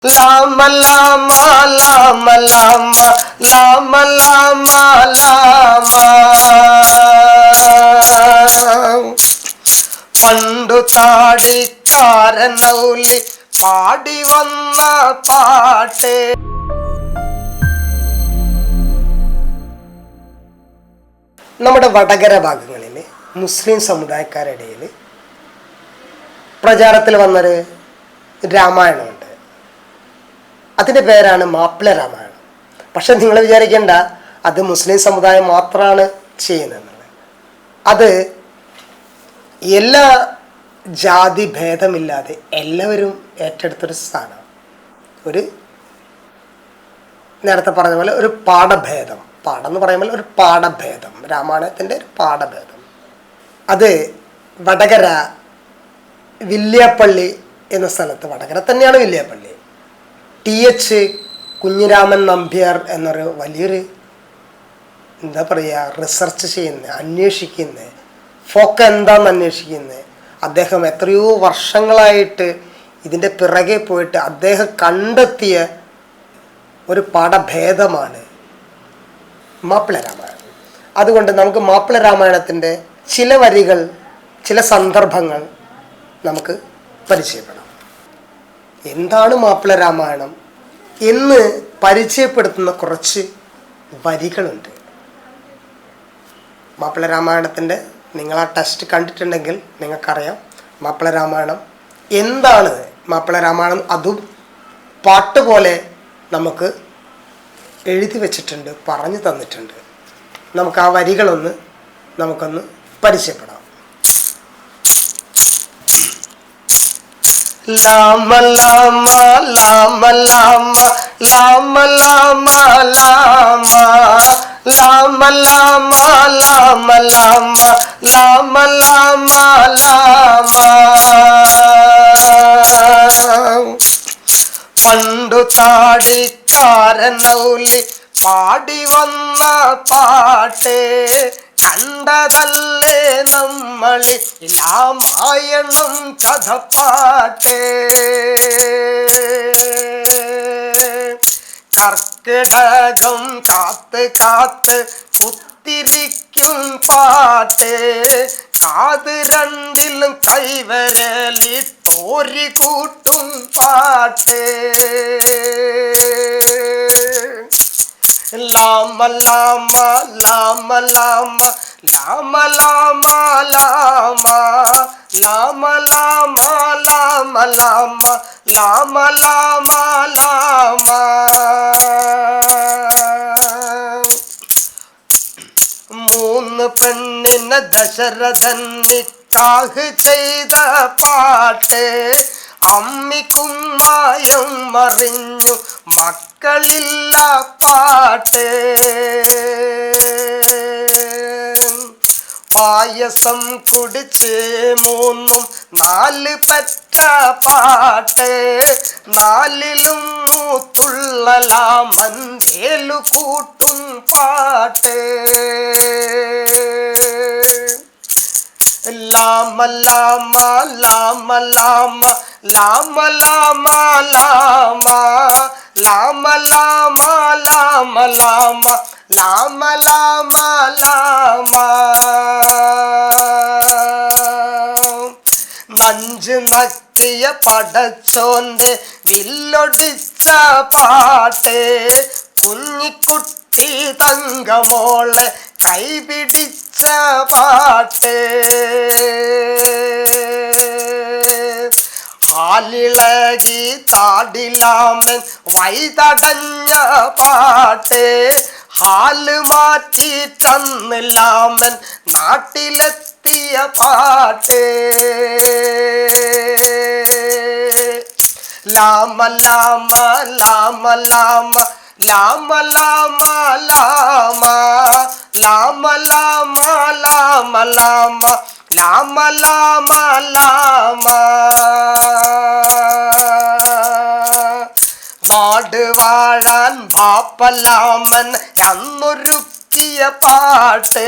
ലാമ ലാമ ലാമ ലാമ ലാമ ലാമ ലാമ പണ്ടു താടിക്കാരനൗലി പാടി വന്ന പാട്ട്. നമ്മുടെ വടകര ഭാഗങ്ങളിൽ മുസ്ലിം സമുദായക്കാരുടെ ഇടയിൽ പ്രചാരത്തിൽ വന്നൊരു രാമായണമുണ്ട്. അതിൻ്റെ പേരാണ് മാപ്പിള രാമായണം. പക്ഷെ നിങ്ങൾ വിചാരിക്കേണ്ട അത് മുസ്ലിം സമുദായം മാത്രമാണ് ചെയ്യുന്നത്. അത് എല്ലാ ജാതി ഭേദമില്ലാതെ എല്ലാവരും ഏറ്റെടുത്തൊരു സ്ഥാനമാണ്. ഒരു നേരത്തെ പറഞ്ഞ പോലെ ഒരു പാഠഭേദം, പാഠം എന്ന് പറയുമ്പോൾ ഒരു പാഠഭേദം, രാമായണത്തിൻ്റെ ഒരു പാഠഭേദം. അത് വടകര വില്യാപ്പള്ളി എന്ന സ്ഥലത്ത്, വടകര തന്നെയാണ് വില്യാപ്പള്ളി, TH കുഞ്ഞിരാമൻ നമ്പ്യാർ എന്നൊരു വലിയൊരു എന്താ പറയുക റിസർച്ച് ചെയ്യുന്ന, അന്വേഷിക്കുന്ന, ഫോക്ക് എന്താണെന്ന് അന്വേഷിക്കുന്ന അദ്ദേഹം എത്രയോ വർഷങ്ങളായിട്ട് ഇതിൻ്റെ പിറകെ പോയിട്ട് അദ്ദേഹം കണ്ടെത്തിയ ഒരു പാഠഭേദമാണ് മാപ്പിള രാമായണം. അതുകൊണ്ട് നമുക്ക് മാപ്പിള രാമായണത്തിൻ്റെ ചില വരികൾ, ചില സന്ദർഭങ്ങൾ നമുക്ക് പരിചയപ്പെടാം. എന്താണ് മാപ്പിള രാമായണം എന്ന് പരിചയപ്പെടുത്തുന്ന കുറച്ച് വരികളുണ്ട്. മാപ്പിള രാമായണത്തിൻ്റെ നിങ്ങൾ ആ ടെസ്റ്റ് കണ്ടിട്ടുണ്ടെങ്കിൽ നിങ്ങൾക്കറിയാം മാപ്പിള രാമായണം എന്താണ്. മാപ്പിള രാമായണം അതും പാട്ട് പോലെ നമുക്ക് എഴുതി വച്ചിട്ടുണ്ട്, പറഞ്ഞു തന്നിട്ടുണ്ട്. നമുക്ക് ആ വരികളൊന്ന് നമുക്കൊന്ന് പരിചയപ്പെടാം. ലാമ ലാമ ലാമ ലാമ ലാമ ലാമ ലാമ ലാമ ലാമ ലാമ ലാമ ലാമ ലാമ ലാമ പണ്ടു താടിക്കാരനൗലി പാടി വന്ന പാട്ട് കണ്ടതല്ലേ നമ്മളി രാമായണം കഥപ്പാട്ട്. കർക്കിടകം കാത്ത് കാത്ത് കുത്തിരിക്കും പാട്ട്, കാത് രണ്ടിലും കൈവരലി തോരി കൂട്ടും പാട്ട്. ലാമ ലാമ ലാമ ലാമ ലാമ ലാമ ലാമ ലാമ ലാമ ലാമ ലാമ ലാമ ലാമ ലാമ. മൂന്ന് പെണ്ണിന് ദശരഥൻ നിക്കാഹ് ചെയ്ത പാട്ട്, അമ്മിക്കുമ്മായം മറിഞ്ഞു മക്കളില്ല പാട്ട്. പായസം കുടിച്ച് മൂന്നും നാല് പറ്റ പാട്ട്, നാലിലും മൂത്തുള്ളലാമന്തേലു കൂട്ടും പാട്ട്. ലാമ ലാമ ലാമ ലാമ ലാമ ലാമ ലാമ ലാമ ലാമ ലാമ ലാമ ലാമ ലാമ ലാമ. നഞ്ച് നക്കിയ പടച്ചോന്റെ വില്ലൊടിച്ച പാട്ട്, കുഞ്ഞിക്കുട്ടി തങ്കമോളെ കൈപിടിച്ച പാട്ട്. ാലിളകി താടിലാമൻ വൈതടഞ്ഞ പാട്ട്, ഹാല് മാറ്റി തന്നില്ലാമൻ നാട്ടിലെത്തിയ പാട്ട്. ലാമ ലാമ ലാമ ലാമ ലാമ ലാമ ലാമ ലാമ ലാമ ലാമ ലാമ ലാമ ലാമ ലാമ. നാട് വാഴാൻ ബാപ്പലാമൻ അന്നൊരുക്കിയ പാട്ട്,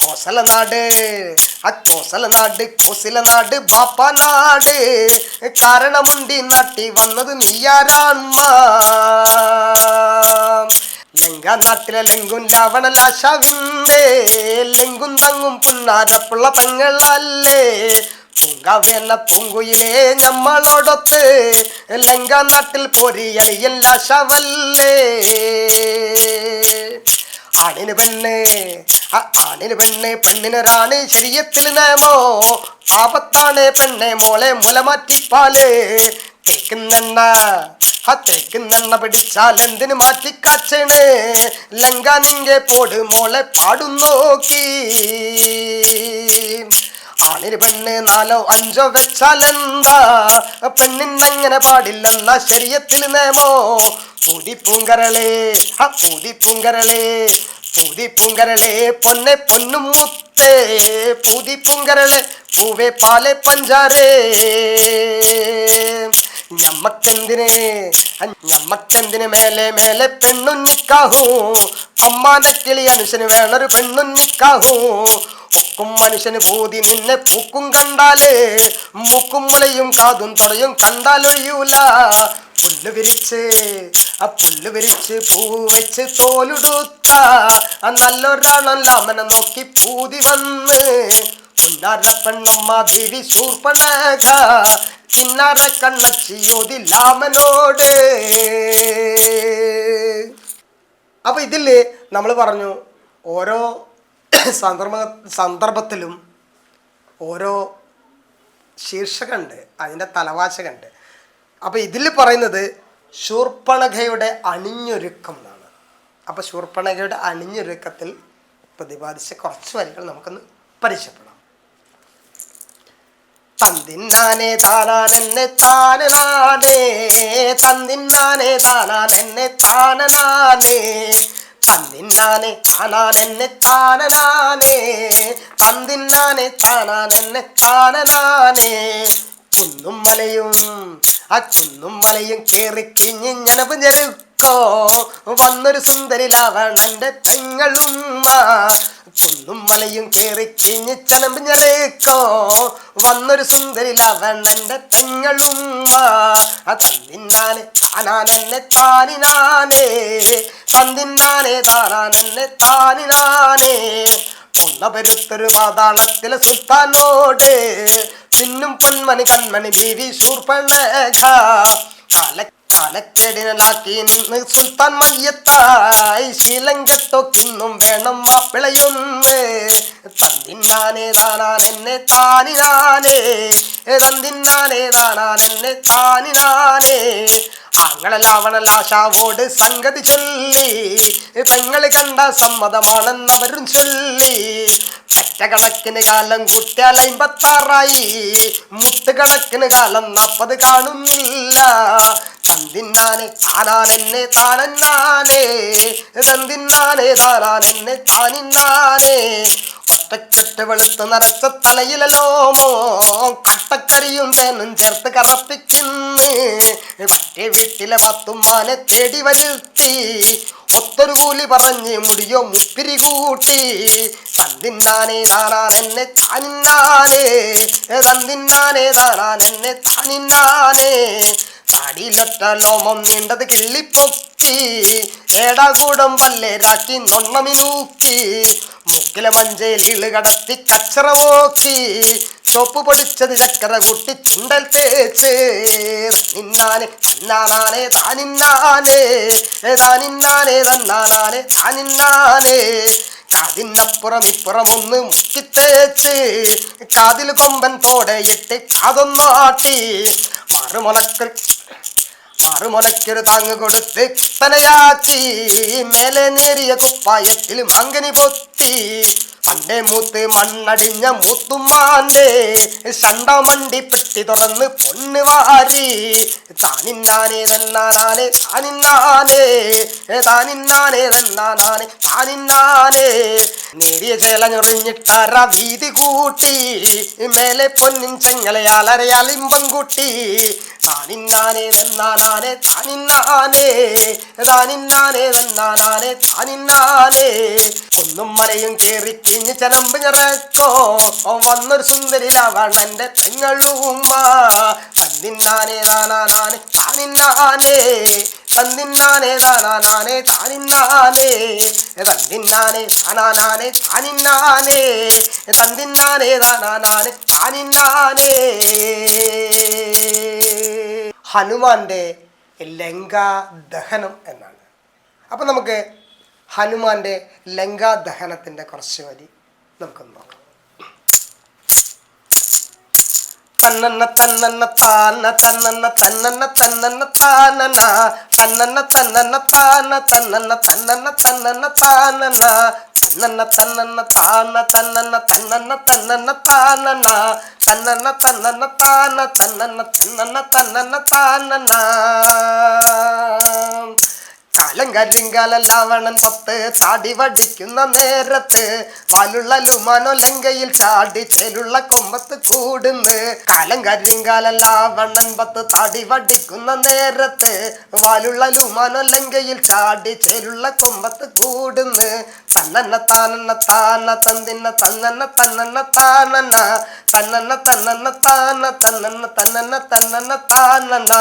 കോസല നാട്, കോസല നാട്, കോസല നാട്, ബാപ്പ നാട്, കാരണമുണ്ടി നാട്ടി വന്നത് നീയാരാൺമ. ലങ്ക നാട്ടിലെ ലെങ്കും രാവണ ലാശാവിന്റെ ലെങ്കും തങ്ങും പുന്നാരപ്പുള്ള പെങ്ങളല്ലേ. പൂങ്കാവ്യെന്ന പൂങ്കുയിലേ ഞമ്മളോടൊത്ത് ലങ്ക നാട്ടിൽ പോരിയളിയൻ ലാശാവല്ലേ. ആണിന് പെണ്ണ്, ആണിന് പെണ്ണ്, പെണ്ണിനൊരാണ് ശരീരത്തിൽ നേമോ. പാപത്താണ് പെണ്ണെ മോളെ മുല മാറ്റിപ്പാല്. തേക്കുന്നെണ്ണ, തേക്കുന്നെണ്ണ പിടിച്ചാൽ എന്തിന് മാറ്റിക്കാച്ചണ്. ലങ്ക നിന്റെ പോട് മോളെ പാടും നോക്കി. ആണിന് പെണ്ണ് 4 or 5 വെച്ചാലെന്താ, പെണ്ണിനങ്ങനെ പാടില്ലെന്ന ശരീരത്തിൽ നേമോ. പൂതിപ്പൂങ്കരളേ, പൂതിപ്പൂങ്കരളേ, പൂതിപ്പൂങ്കരളേ, പൊന്നെ പൊന്നും മുത്തേ, പൂതിപ്പൂങ്കരളേ, പൂവേ പാലെ പഞ്ചാരേ. ഞമ്മക്കെന്തിന് മേലെ മേലെ പെണ്ണുന്നിക്കാഹൂ. അമ്മാന്റെ കിളി അനുശന് വേണൊരു പെണ്ണുന്നിക്കാഹൂ. ഒക്കും മനുഷ്യന് പൂതി നിന്നെ പൂക്കും കണ്ടാലേ, മൂക്കും മുലയും കാതും തുടയും കണ്ടാലൊഴിയൂല. പുല്ല് വിരിച്ച് പൂ വെച്ച് തോലുടുത്ത നല്ലൊരാളല്ലാമനെ നോക്കി പൂതി വന്ന്. പുന്നാര പെണ്ണമ്മ ദേവി ശൂർപ്പണഖ, കിന്നാര കണ്ണച്ചിയോതി ലാമനോട്. അപ്പൊ ഇതില് നമ്മൾ പറഞ്ഞു ഓരോ സന്ദർഭത്തിലും ഓരോ ശീർഷകമുണ്ട്, അതിൻ്റെ തലവാചകമുണ്ട്. അപ്പോൾ ഇതിൽ പറയുന്നത് ശൂർപ്പണഖയുടെ അണിഞ്ഞൊരുക്കം എന്നാണ്. അപ്പോൾ ശൂർപ്പണഖയുടെ അണിഞ്ഞൊരുക്കത്തിൽ പ്രതിപാദിച്ച കുറച്ച് വരികൾ നമുക്കൊന്ന് പരിചയപ്പെടാം. തന്തിന്നാനേ താനാനെന്നെ താനനാനേ, തന്തിന്നാനേ താനാനെന്നെ താനനാനേ, തന്തിന്നാനെ താനാനെന്നെ താനനാനേ, തന്തിന്നാനെ താനാനെന്നെ താനനാനേ. കുന്നും മലയും കേറിക്കിഞ്ഞ് ഞനവ് ഞെരുക്കോ വന്നൊരു സുന്ദരി ലാവണന്റെ പെങ്ങളുമ്മ. കുന്നും മലയും കേറിക്കിഞ്ഞ് ചനമ്പ് ഞെരുക്കോ വന്നൊരു സുന്ദരി ലാവണന്റെ പെങ്ങളുമ്മ. തന്തിന്നാനെ താനാനെന്നെ താനിനാനേ, തന്തിന്നാനെ താനാനെന്നെ താനിനാനേ. പൊന്നപരുത്തൊരു പാതാളത്തിലെ സുൽത്താനോട് പിന്നും പൊന്മണി കൺമണി ബീവി ശൂർപ്പണഖ. കാലക്കേടിനാക്കി നിന്ന് സുൽത്താൻ മയ്യത്തായി ശ്രീലങ്കത്തൊക്കിന്നും വേണം മാപ്പിളയൊന്ന്. തന്തിന്നാനേ താനാനെന്നെ താനിനാനേ, തന്തിന്നാനേ താനാനെന്നെ താനിനാനേ. ആങ്ങളലാവണലാശാവോട് സംഗതി ചൊല്ലി, പെങ്ങള് കണ്ട സമ്മതമാണെന്നവരും ചൊല്ലി. പെറ്റകണക്കിന് കാലം കൂട്ടിയാൽ 56ആയി, മുട്ടുകണക്കിന് കാലം 40 കാണുന്നില്ല. തന്തിന്നാനെ താനാനെന്നെ താനന്നാനേ, തന്തിന്നാനെ താനാനെന്നെ താനിന്നാനേ. ഒറ്റക്കെട്ട് വെളുത്ത് നരച്ച തലയിലലോമോ കട്ടക്കരിയും തേനും ചേർത്ത് കറപ്പിക്കുന്നു. മറ്റേ വീട്ടിലെ മത്തുമ്മാനെ തേടി വരുത്തി, ഒത്തൊരു കൂലി പറഞ്ഞ് മുടിയോ മുപ്പിരി കൂട്ടി. തന്തിന്നാനെ താനാനെന്നെ താനിന്നാനേ, തന്തിന്നാനെ താനാനെന്നെ താനിന്നാനേ. താടിയിലൊറ്റ ലോമം നീണ്ടത് കിള്ളിപ്പൊക്കി, ഏടാകൂടം പല്ലേരാക്കി നൊണ്ണമി നൂക്കി. മുക്കിലെ മഞ്ചേലിള് കടത്തി കച്ചറ പോക്കി, ചോപ്പ് പൊടിച്ചത് ചക്കര കൂട്ടി ചുണ്ടൽ തേച്ച്. നിന്നാനെ തന്നാനാനെ താനിന്നാനേ, താനിന്നാനെ തന്നാനാനെ താനിന്നാനേ. കാതിനപ്പുറം ഇപ്പുറം ഒന്ന് മുക്കിത്തേച്ച്, കാതിൽ കൊമ്പൻ തോടയിട്ട് കാതൊന്നാട്ടി. മറുമൊനക്കൊരു താങ്ങ് കൊടുത്ത് കുത്തനയാക്കി, മേലെ നേരിയ കുപ്പായത്തിൽ മങ്കനി പൊത്തി. പണ്ടേ മൂത്ത് മണ്ണടിഞ്ഞ മൂത്തുമാന്റെ ശണ്ടമണ്ടി പെട്ടി തുറന്ന് പൊന്ന് വാരി. താനിന്നാനേ തന്നാനാനെ താനിന്നാനേ, താനിന്നാനേ തന്നാനാനെ താനിന്നാനേ. നേരിയ ചേലഞ്ഞൊറിഞ്ഞിട്ടാറ വീതി കൂട്ടി മേലെ പൊന്നിൻ ചെങ്ങലയാലരയാൽ ഇമ്പം കൂട്ടി താനിന്നാനേ തന്നാനാനേ താനിന്നാനേ താനിന്നാനേ തന്നാനാനേ താനിന്നാനേ ഒന്നും മലയും കേറി കിഴിഞ്ഞ് ചനമ്പ് ഞറച്ചോ വന്നൊരു സുന്ദരി രാവണന്റെ പെങ്ങളുമ്മ തന്നിന്നാനേ താനാനാനേ താനിന്നാനേ തന്നിന്നാനേ താനാനാനേ താനിന്നാനേ തന്നിന്നാനേ താനാനാനേ താനിന്നാനേ തന്നിന്നാനേ താനാനാനേ താനിന്നാനേ. ഹനുമാന്റെ ലങ്കാ ദഹനം എന്നാണ്. അപ്പം നമുക്ക് ഹനുമാന്റെ ലങ്കാ ദഹനത്തിൻ്റെ കുറച്ച് വരി നമുക്കൊന്ന് നോക്കാം. തന്നന്ന തന്നന്ന താന തന്നന്ന തന്നന്ന തന്നന്ന താനന തന്നന്ന തന്നന്ന താന തന്നന്ന തന്നന്ന തന്നന്ന താനന തന്നന്ന തന്നന്ന താന തന്നന്ന തന്നന്ന തന്നന്ന താനന തന്നന്ന തന്നന്ന താന തന്നന്ന തന്നന്ന തന്നന്ന താനന. കാലം കരിങ്കാലല്ലാവണൻ പത്ത് താടി വടിക്കുന്ന നേരത്ത് വാലുള്ള ലുമാനോ ലങ്കയിൽ ചാടി ചേലുള്ള കൊമ്പത്ത് കൂടുന്ന്. കാലം കരിങ്കാലല്ലാവണൻ പത്ത് താടി വടിക്കുന്ന നേരത്ത് വാലുള്ള ലുമാനോ ലങ്കയിൽ ചാടി ചേലുള്ള കൊമ്പത്ത് കൂടുന്ന്. തന്നന്ന താനന്ന താന തന്നിന്ന തന്നന്ന തന്നന്ന താനന്ന തന്നന്ന തന്നന്ന താന തന്നന്ന തന്നന്ന തന്നന്ന താനന്ന.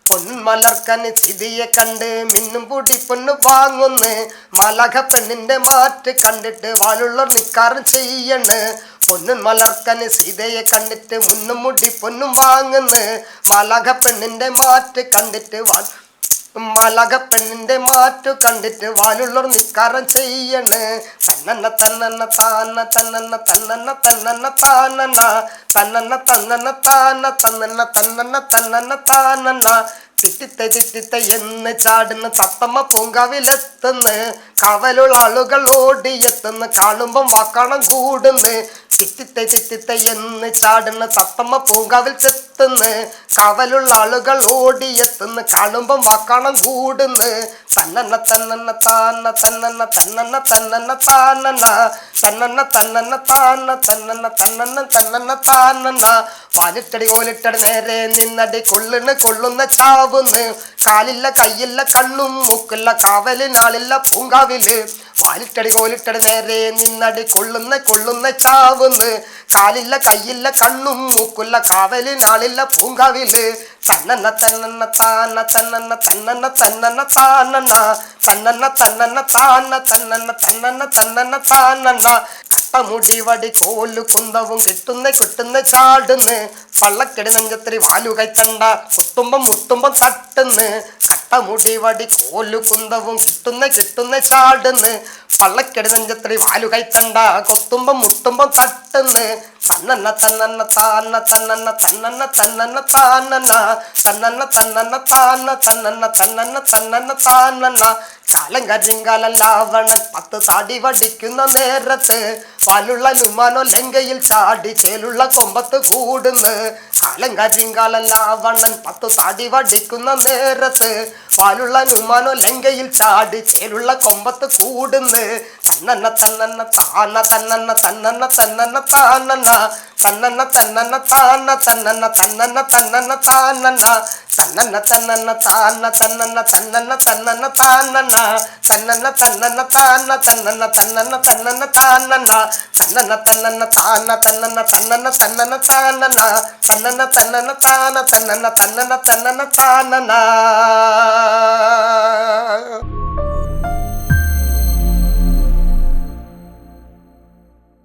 പൊന്മലർക്കന് ചിതിയെ കണ്ട് മിന്നും പൊടി പൊന്ന് വാങ്ങുന്ന്. മാലക പെണ്ണിന്റെ മാറ്റ് കണ്ടിട്ട് വാലുള്ളവർ നിക്കാറും ചെയ്യണ്. പൊന്നും മലർക്കന് സീതയെ കണ്ടിട്ട് മുന്നും മുടി പൊന്നും വാങ്ങുന്ന്. മാലക പെണ്ണിന്റെ മാറ്റ് കണ്ടിട്ട് മാലക പെണ്ണിന്റെ മാറ്റു കണ്ടിട്ട് വാലുള്ളവർ നിക്കാരം ചെയ്യണ്. തന്നന്ന തന്നന്ന താന തന്നന്ന തന്നന്ന തന്നന്ന താനന തന്നന്ന തന്നന്ന താന തന്നന്ന തന്നന്ന തന്നന്ന താനന. തിത്തിത്ത തിത്തിത്ത എന്ന് ചാടുന്ന തത്തമ്മ പൂങ്കാവിലെത്തുന്ന്. കാവലുള്ള ആളുകൾ ഓടിയെത്തുന്ന്. കാണുമ്പം വാക്കണം കൂടുന്ന്. തിത്തിത്ത തിത്തിത്ത എന്ന് ചാടുന്ന തത്തമ്മ പൂങ്കാവിൽ ചെത്തുന്ന്. കാവലുള്ള ആളുകൾ ഓടിയെത്തുന്ന്. കാണുമ്പം വാക്കണം കൂടുന്ന്. തന്നന്ന തന്നന്ന താന തന്നന്ന തന്നന്ന തന്നന്ന താനന തന്നന്ന തന്നന്ന താന തന്നന്ന തന്നന്ന തന്നന്ന താനന. വാലിട്ടടി കോലിട്ടടി നേരെ നിന്നടി കൊള്ളുന്ന ചാവുന്ന്. കാലില്ല കയ്യില്ല കണ്ണും മൂക്കില്ല കാവലിനാളില്ല പൂങ്കാവില്. വാലിട്ടടി കോലിട്ടടി നേരെ നിന്നടി കൊള്ളുന്ന ചാവുന്ന്. കാലില്ല കയ്യില്ല കണ്ണും മൂക്കില്ല കാവലിനാളില്ല പൂങ്കാവില്. തന്നന്ന തന്നന്ന താന തന്നന്ന തന്നന്ന തന്നന്ന താനന്ന തന്നന്ന തന്നന്ന താന തന്നന്ന തന്നന്ന തന്നന്ന താനന്ന. കട്ടമുടി വടി കോലു കുന്തവും കിട്ടുന്ന ചാടുന്ന്. പള്ളക്കെടി നെഞ്ചത്തിരി വാലുകൈത്തണ്ട കുത്തുമ്പം മുട്ടുമ്പം തട്ടുന്ന്. കട്ടമുടി വടി കോലു കുന്തവും കിട്ടുന്ന ചാടുന്ന്. പള്ളക്കെടി നെഞ്ചത്തിരി വാലുകൈത്തണ്ട കൊത്തുമ്പം മുട്ടുമ്പം തട്ടുന്ന്. തന്നന്ന തന്നന്ന താന തന്നന്ന തന്നന്ന തന്നന്ന താനന തന്നന്ന തന്നന്ന താന തന്നന്ന തന്നന്ന തന്നന്ന താനന. കാലം കരിങ്കാലല്ലാവണൻ പത്ത് താടി വടിക്കുന്ന നേരത്ത് വാലുള്ള ലുമാനോ ലങ്കയിൽ ചാടി ചേലുള്ള കൊമ്പത്ത് കൂടുന്ന്. കാലം കരിങ്കാലല്ലാവണൻ പത്ത് താടി വടിക്കുന്ന നേരത്ത് വാലുള്ള ലുമാനോ ലങ്കയിൽ ചാടി ചേലുള്ള കൊമ്പത്ത് കൂടുന്ന്. തന്നന്ന തന്നന്ന താന തന്നന്ന തന്നന്ന തന്നന്ന താനന്ന തന്നന്ന തന്നന്ന താന തന്നന്ന തന്നന്ന തന്നന്ന താനന്ന തന്നന്ന തന്നന്ന താന തന്നന്ന തന്നന്ന തന്നന്ന താനന്ന തന്നന്ന തന്നന്ന താന തന്നന്ന തന്നന്ന തന്നന്ന താനന്ന തന്നന്ന തന്നന്ന താന തന്നന്ന തന്നന്ന തന്നന്ന താനന്ന തന്നന്ന തന്നന്ന താന തന്നന്ന തന്നന്ന തന്നന്ന താനന്ന.